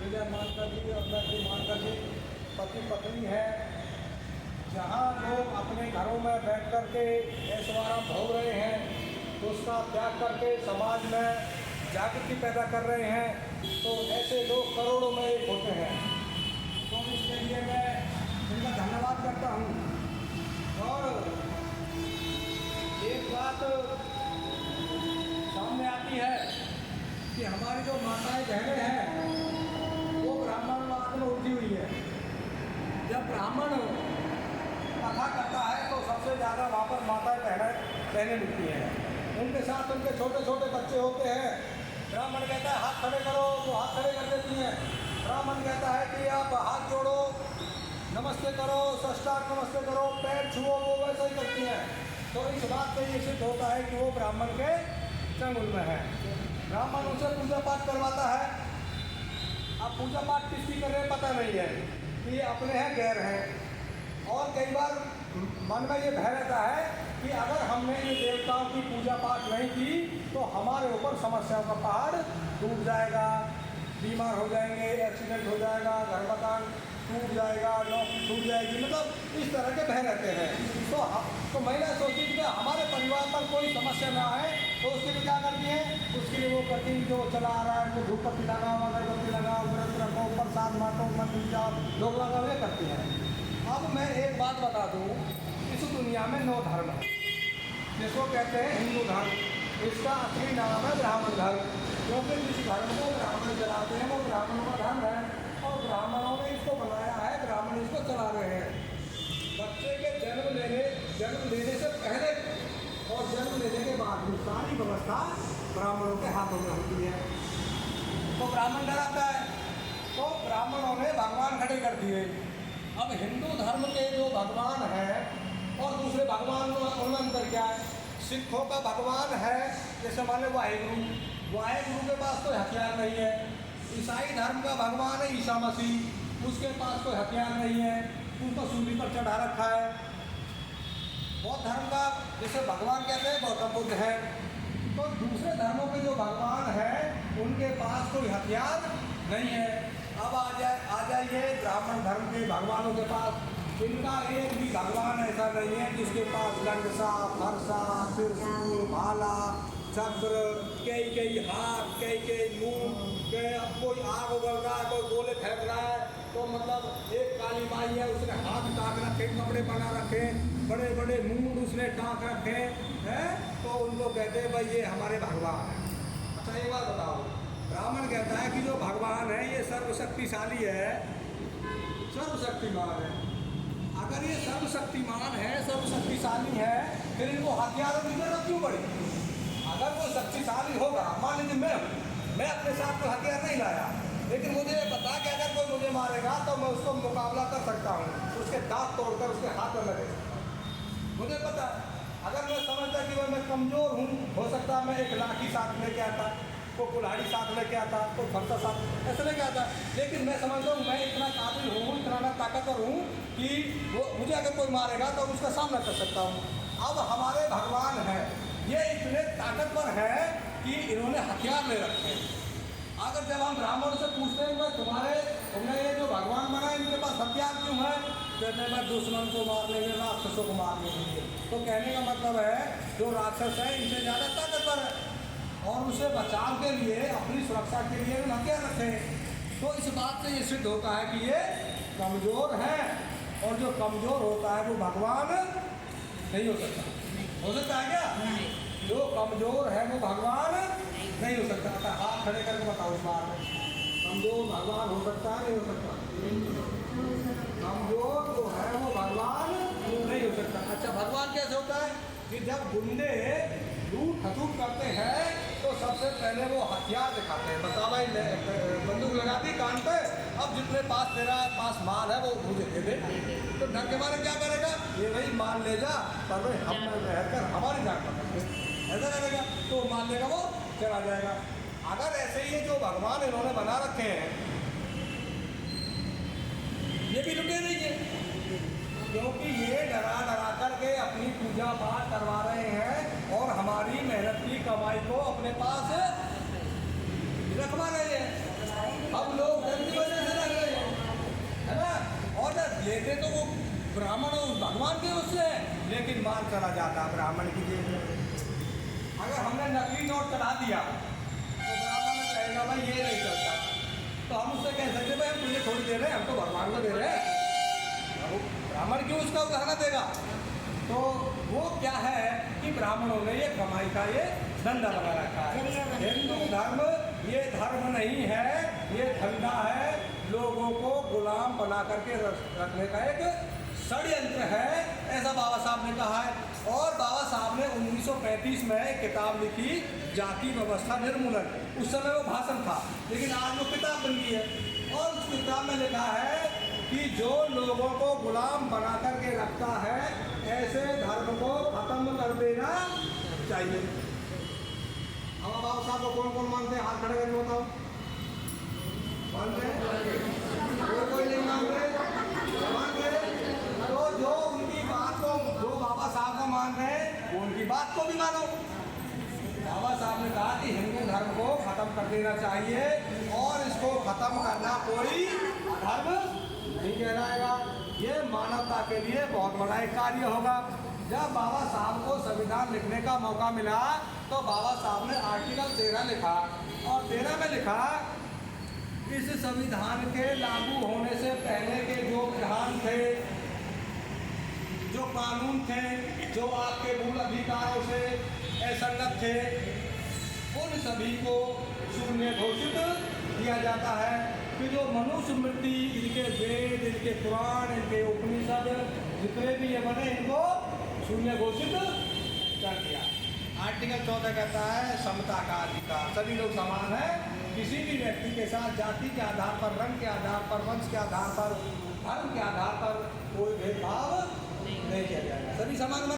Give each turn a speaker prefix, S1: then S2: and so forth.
S1: विजय मानकर जी और लक्ष्मी मानकर जी पति पत्नी है। जहाँ लोग अपने घरों में बैठ कर के ऐश्वर्य भोग रहे हैं तो उसका त्याग करके समाज में जागृति पैदा कर रहे हैं, तो ऐसे लोग करोड़ों में एक होते हैं। तो इसके लिए मैं इनका धन्यवाद करता हूँ। और एक बात सामने आती है कि हमारी जो माताएं बहनें हैं वो ब्राह्मणवाद में उलझी हुई है। जब ब्राह्मण कथा करता है तो सबसे ज़्यादा वहाँ पर माताएं बहनें मिलती हैं। उनके साथ उनके छोटे छोटे बच्चे होते हैं। ब्राह्मण कहता है हाथ खड़े करो, तो हाथ खड़े कर देती हैं। ब्राह्मण कहता है कि आप हाथ जोड़ो, नमस्ते करो, साष्टांग नमस्ते करो, पैर छुओ, वो वैसे ही करती हैं। तो इस बात से ये सिद्ध होता है कि वो ब्राह्मण के चंगुल में है। ब्राह्मण उनसे पूजा पाठ करवाता है। अब पूजा पाठ किसकी कर रहे हैं पता नहीं है कि अपने हैं गैर हैं। और कई बार मन में ये भय रहता है कि अगर हमने इन देवताओं की पूजा पाठ नहीं की तो हमारे ऊपर समस्याओं का पहाड़ टूट जाएगा, बीमार हो जाएंगे, एक्सीडेंट हो जाएगा, घर मकान टूट जाएगा, नौकरी छूट जाएगी, मतलब इस तरह के भय रहते हैं। तो महिला सोचती कि हमारे परिवार पर कोई समस्या ना आए, तो उसके लिए क्या करती है, उसके लिए वो करती जो चला आ रहा है वो धूप पत्ती लगाओ, अगरबत्ती लगाओ, व्रत रखो, प्रसाद बांटो, मंदिर जाओ, लोग लगाओ, ये करती हैं। अब मैं एक बात बता दूँ, इस दुनिया में 9 धर्म है जिसको कहते हैं हिंदू धर्म। इसका असली नाम है ब्राह्मण धर्म, क्योंकि जिस धर्म को ब्राह्मण चलाते हैं वो ब्राह्मणों का धर्म है और ब्राह्मणों ने इसको बनाया है, ब्राह्मण इसको चला रहे हैं। बच्चे के जन्म लेने से पहले और जन्म लेने के बाद भी सारी व्यवस्था ब्राह्मणों के हाथों में होती है। तो ब्राह्मण डराता है, तो ब्राह्मणों ने भगवान खड़े कर दिए। अब हिंदू धर्म के जो भगवान हैं और दूसरे भगवान उनमें अंतर क्या है? सिखों का भगवान है जैसे माने वाहेगुरु के पास कोई हथियार नहीं है। ईसाई धर्म का भगवान है ईसा मसीह, उसके पास कोई हथियार नहीं है, उनको सूली पर चढ़ा रखा है। बौद्ध धर्म का जैसे भगवान कहते हैं गौतम बुद्ध है। तो दूसरे धर्मों के जो भगवान हैं उनके पास कोई हथियार नहीं है। अब आ जाइए ब्राह्मण धर्म के भगवानों के पास, इनका एक भी भगवान ऐसा नहीं है जिसके पास गंडसा, फरसा, त्रिशूल, भाला, चक्र, कई हाथ, कई मुंह, कोई आग उगल रहा है, कोई गोले फेंक रहा है, तो मतलब एक काली माई है उसने हाथ टाँक रखे, कपड़े बना रखे, बड़े बड़े मुंड उसने टाँक रखे हैं, तो उनको कहते हैं भाई ये हमारे भगवान है। अच्छा एक बात बताओ, ब्राह्मण कहता है कि जो भगवान है ये सर्वशक्तिशाली है, सर्वशक्तिमान है। अगर ये सर्वशक्तिमान है, सर्वशक्तिशाली है, फिर इनको हथियारों की जरूरत क्यों पड़ी? अगर वो शक्तिशाली होगा, मान लीजिए मैं अपने साथ कोई हथियार नहीं लाया, लेकिन मुझे ये पता कि अगर कोई मुझे मारेगा तो मैं उसको मुकाबला कर सकता हूँ, उसके दांत तोड़कर उसके हाथ में लगे सकता हूँ। मुझे पता अगर मैं समझता कि मैं कमज़ोर हूँ, हो सकता है मैं एक लाठी साथ लेके आता, कोई कुल्हाड़ी साथ लेके आता, कोई फरसा साथ ऐसे लेके आता, लेकिन मैं समझता हूँ मैं इतना काबिल हूँ, इतना मैं ताकतवर हूँ कि वो मुझे अगर कोई मारेगा तो उसका सामना कर सकता हूँ। अब हमारे भगवान हैं, ये इतने ताकतवर हैं कि इन्होंने हथियार ले रखे हैं। अगर जब हम ब्राह्मण से पूछते हैं तुमने ये जो भगवान बना है इनके पास हथियार क्यों है, कहते हैं मैं दुश्मन को मारने के लिए, राक्षसों को मारने के लिए। तो कहने का मतलब है जो राक्षस है इनसे ज़्यादा ताकतवर है और उसे बचाव के लिए, अपनी सुरक्षा के लिए भी हथियार रखे। तो इस बात से ये सिद्ध होता है कि ये कमज़ोर है, और जो कमज़ोर होता है वो भगवान नहीं हो सकता। हो सकता है क्या? जो कमज़ोर है वो भगवान नहीं हो सकता। हाथ खड़े करके बताओ इस बात में, कमज़ोर भगवान हो सकता है नहीं हो सकता? कमज़ोर जो है वो भगवान नहीं हो सकता। अच्छा भगवान कैसे होता है कि जब गुंडे लूट खसूट करते हैं तो सबसे पहले वो हथियार दिखाते हैं, बता भाई बंदूक लगा दी कान पे, अब जितने पास तेरा पास माल है वो मुझे दे दे। तो डर के मारे क्या करेगा, ये भाई माल ले जा, पर भाई हम रहकर हमारी जान पकड़ ऐसा करेगा तो माल लेगा, वो चला जाएगा। अगर ऐसे ही जो भगवान इन्होंने बना रखे हैं ये भी रुके नहीं है, क्योंकि ये डरा करके अपनी पूजा पाठ करवा रहे हैं और हमारी मेहनत की कमाई को अपने पास रखवा रहे हैं। हम लोग भेदभाव चला जाता ब्राह्मण की जेब में। अगर हमने नकली नोट चढ़ा दिया तो ब्राह्मण कहेगा भाई ये नहीं चलता, तो हम उससे कह सकते भाई हम तुझे थोड़ी दे रहे हैं, हम तो भगवान को दे रहे हैं। अब ब्राह्मण क्यों उसका उदाहरण देगा? तो वो क्या है कि ब्राह्मणों ने ये कमाई का ये धंधा बना रखा है। हिंदू धर्म ये धर्म नहीं है, ये धंधा है, लोगों को गुलाम बना करके रखने का एक षड्यंत्र है, ऐसा बाबा साहब ने कहा है। और बाबा साहब ने 1935 में एक किताब लिखी, जाति व्यवस्था निर्मूलन। उस समय वो भाषण था, लेकिन आज वो किताब बन गई है। और उस किताब में लिखा है कि जो लोगों को गुलाम बना करके रखता है, ऐसे धर्म को खत्म कर देना चाहिए। अब बाबा साहब को कौन कौन मानते हैं? हाथ खड़े करके बताओ। मानते हैं? कोई नहीं मानते। तो जो उनकी बात को, जो बाबा साहब को मान रहे हैं, वो उनकी बात को भी मानो। बाबा साहब ने कहा कि हिंदू धर्म को खत्म कर देना चाहिए, और इसको खत्म करना कोई धर्म नहीं कहलाएगा। ये मानवता के लिए बहुत बड़ा एक कार्य होगा। जब बाबा साहब को संविधान लिखने का मौका मिला तो बाबा साहब ने आर्टिकल 13 लिखा, और 13 में लिखा, इस संविधान के लागू होने से पहले के जो विधान थे, जो कानून थे, जो आपके मूल अधिकारों से असंगत थे, उन सभी को शून्य घोषित किया जाता है। कि जो मनुस्मृति, इनके वेद, इनके पुराण, इनके उपनिषद, जितने भी ये बने, इनको शून्य घोषित कर दिया। आर्टिकल 14 कहता है समता का अधिकार, सभी लोग समान हैं, किसी भी व्यक्ति के साथ जाति के आधार पर, रंग के आधार पर, वंश के आधार पर, धर्म के आधार पर कोई भेदभाव नहीं किया जाएगा, सभी समान।